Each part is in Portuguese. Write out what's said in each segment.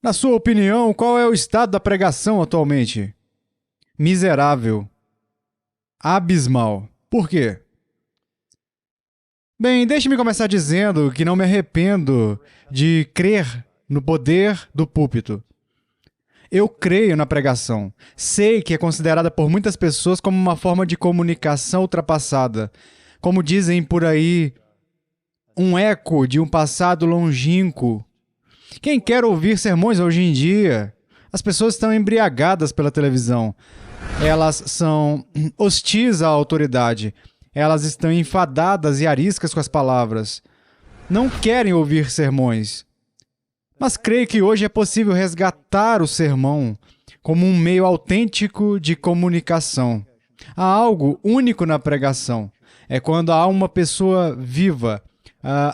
Na sua opinião, qual é o estado da pregação atualmente? Miserável. Abismal. Por quê? Bem, deixe-me começar dizendo que não me arrependo de crer no poder do púlpito. Eu creio na pregação. Sei que é considerada por muitas pessoas como uma forma de comunicação ultrapassada. Como dizem por aí, um eco de um passado longínquo. Quem quer ouvir sermões hoje em dia? As pessoas estão embriagadas pela televisão. Elas são hostis à autoridade. Elas estão enfadadas e ariscas com as palavras. Não querem ouvir sermões. Mas creio que hoje é possível resgatar o sermão como um meio autêntico de comunicação. Há algo único na pregação. É quando há uma pessoa viva,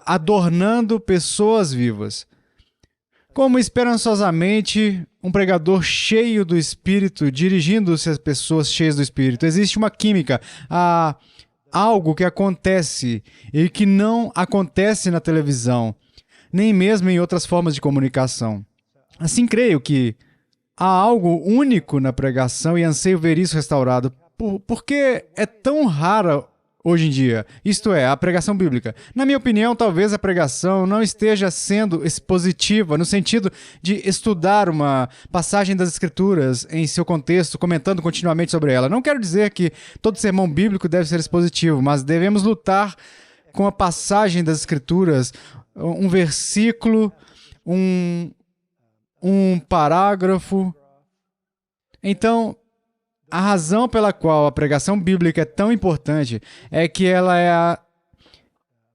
adornando pessoas vivas. Como esperançosamente um pregador cheio do Espírito, dirigindo-se às pessoas cheias do Espírito. Existe uma química, algo que acontece e que não acontece na televisão, nem mesmo em outras formas de comunicação. Assim, creio que há algo único na pregação e anseio ver isso restaurado. Por que é tão rara hoje em dia? Isto é, a pregação bíblica. Na minha opinião, talvez a pregação não esteja sendo expositiva, no sentido de estudar uma passagem das Escrituras em seu contexto, comentando continuamente sobre ela. Não quero dizer que todo sermão bíblico deve ser expositivo, mas devemos lutar com a passagem das Escrituras, um versículo, um parágrafo. Então, a razão pela qual a pregação bíblica é tão importante é que ela é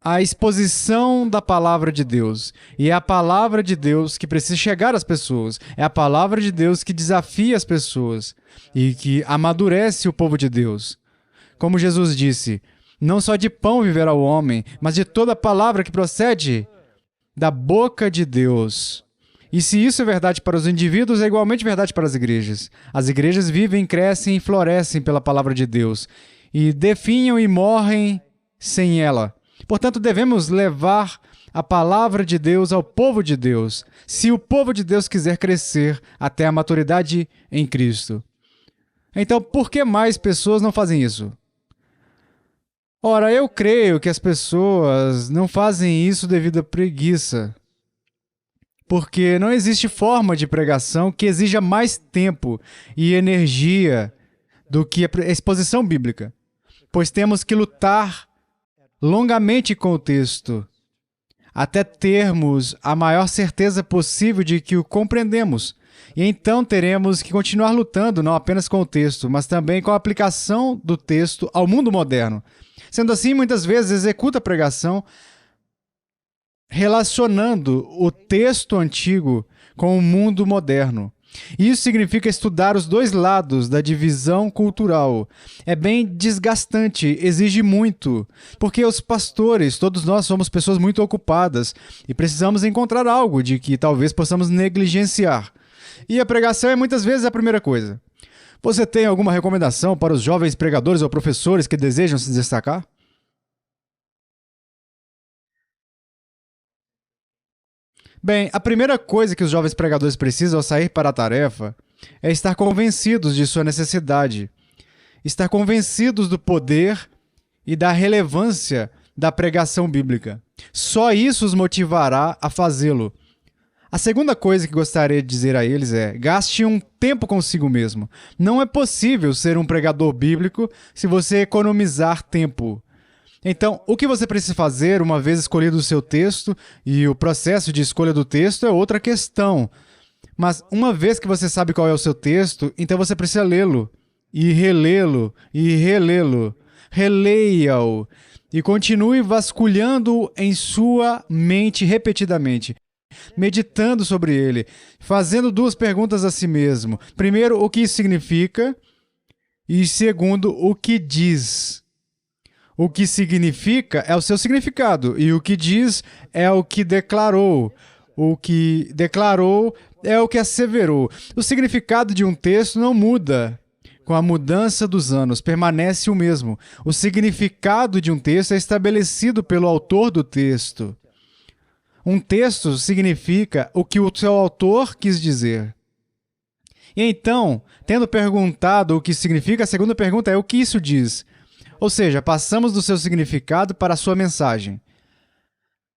a exposição da palavra de Deus. E é a palavra de Deus que precisa chegar às pessoas. É a palavra de Deus que desafia as pessoas e que amadurece o povo de Deus. Como Jesus disse, não só de pão viverá o homem, mas de toda a palavra que procede da boca de Deus. E se isso é verdade para os indivíduos, é igualmente verdade para as igrejas. As igrejas vivem, crescem e florescem pela palavra de Deus, e definham e morrem sem ela. Portanto, devemos levar a palavra de Deus ao povo de Deus, se o povo de Deus quiser crescer até a maturidade em Cristo. Então, por que mais pessoas não fazem isso? Ora, eu creio que as pessoas não fazem isso devido à preguiça. Porque não existe forma de pregação que exija mais tempo e energia do que a exposição bíblica, pois temos que lutar longamente com o texto, até termos a maior certeza possível de que o compreendemos. E então teremos que continuar lutando não apenas com o texto, mas também com a aplicação do texto ao mundo moderno. Sendo assim, muitas vezes executa a pregação relacionando o texto antigo com o mundo moderno. Isso significa estudar os dois lados da divisão cultural. É bem desgastante, exige muito, porque os pastores, todos nós somos pessoas muito ocupadas e precisamos encontrar algo de que talvez possamos negligenciar. E a pregação é muitas vezes a primeira coisa. Você tem alguma recomendação para os jovens pregadores ou professores que desejam se destacar? Bem, a primeira coisa que os jovens pregadores precisam ao sair para a tarefa é estar convencidos de sua necessidade, estar convencidos do poder e da relevância da pregação bíblica. Só isso os motivará a fazê-lo. A segunda coisa que gostaria de dizer a eles é: gaste um tempo consigo mesmo. Não é possível ser um pregador bíblico se você economizar tempo. Então, o que você precisa fazer uma vez escolhido o seu texto, e o processo de escolha do texto é outra questão. Mas uma vez que você sabe qual é o seu texto, então você precisa lê-lo, e relê-lo, e relê-lo. Releia-o, e continue vasculhando-o em sua mente repetidamente, meditando sobre ele, fazendo duas perguntas a si mesmo. Primeiro, o que isso significa? E segundo, o que diz? O que significa é o seu significado, e o que diz é o que declarou. O que declarou é o que asseverou. O significado de um texto não muda com a mudança dos anos, permanece o mesmo. O significado de um texto é estabelecido pelo autor do texto. Um texto significa o que o seu autor quis dizer. E então, tendo perguntado o que significa, a segunda pergunta é o que isso diz? Ou seja, passamos do seu significado para a sua mensagem.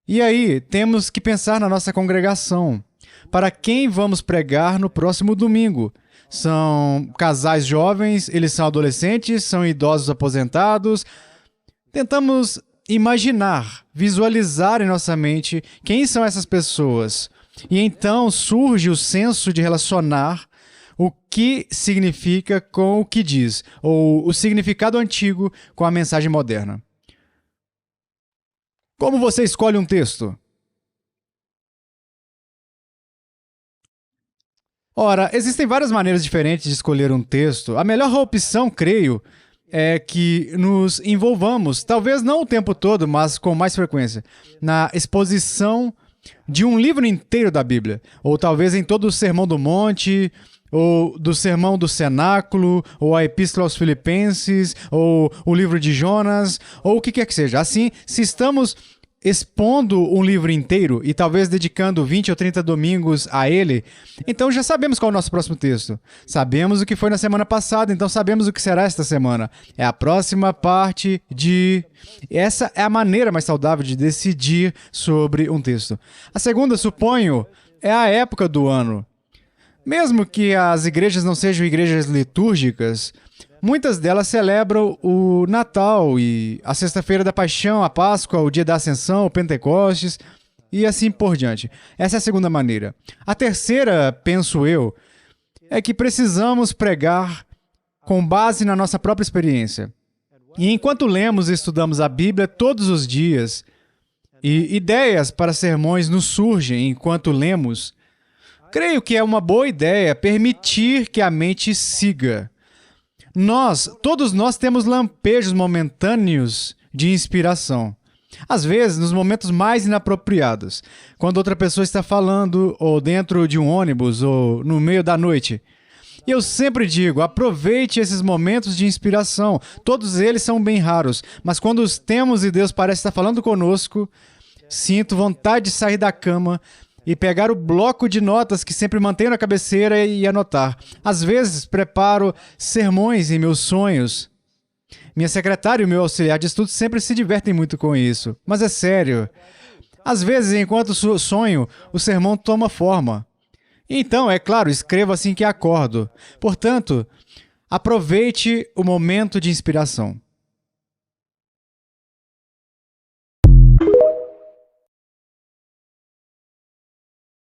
E aí, temos que pensar na nossa congregação. Para quem vamos pregar no próximo domingo? São casais jovens, eles são adolescentes, são idosos aposentados. Tentamos imaginar, visualizar em nossa mente quem são essas pessoas. E então surge o senso de relacionar o que significa com o que diz, ou o significado antigo com a mensagem moderna. Como você escolhe um texto? Ora, existem várias maneiras diferentes de escolher um texto. A melhor opção, creio, é que nos envolvamos, talvez não o tempo todo, mas com mais frequência, na exposição de um livro inteiro da Bíblia, ou talvez em todo o Sermão do Monte, ou do Sermão do Cenáculo, ou a Epístola aos Filipenses, ou o livro de Jonas, ou o que quer que seja. Assim, se estamos expondo um livro inteiro e talvez dedicando 20 ou 30 domingos a ele, então já sabemos qual é o nosso próximo texto. Sabemos o que foi na semana passada, então sabemos o que será esta semana. É a próxima parte de... Essa é a maneira mais saudável de decidir sobre um texto. A segunda, suponho, é a época do ano. Mesmo que as igrejas não sejam igrejas litúrgicas, muitas delas celebram o Natal e a Sexta-feira da Paixão, a Páscoa, o Dia da Ascensão, o Pentecostes e assim por diante. Essa é a segunda maneira. A terceira, penso eu, é que precisamos pregar com base na nossa própria experiência. E enquanto lemos e estudamos a Bíblia todos os dias, e ideias para sermões nos surgem enquanto lemos, creio que é uma boa ideia permitir que a mente siga. Todos nós temos lampejos momentâneos de inspiração. Às vezes, nos momentos mais inapropriados, quando outra pessoa está falando, ou dentro de um ônibus, ou no meio da noite. E eu sempre digo, aproveite esses momentos de inspiração. Todos eles são bem raros, mas quando os temos e Deus parece estar falando conosco, sinto vontade de sair da cama e pegar o bloco de notas que sempre mantenho na cabeceira e anotar. Às vezes, preparo sermões em meus sonhos. Minha secretária e o meu auxiliar de estudo sempre se divertem muito com isso. Mas é sério. Às vezes, enquanto sonho, o sermão toma forma. Então, é claro, escrevo assim que acordo. Portanto, aproveite o momento de inspiração.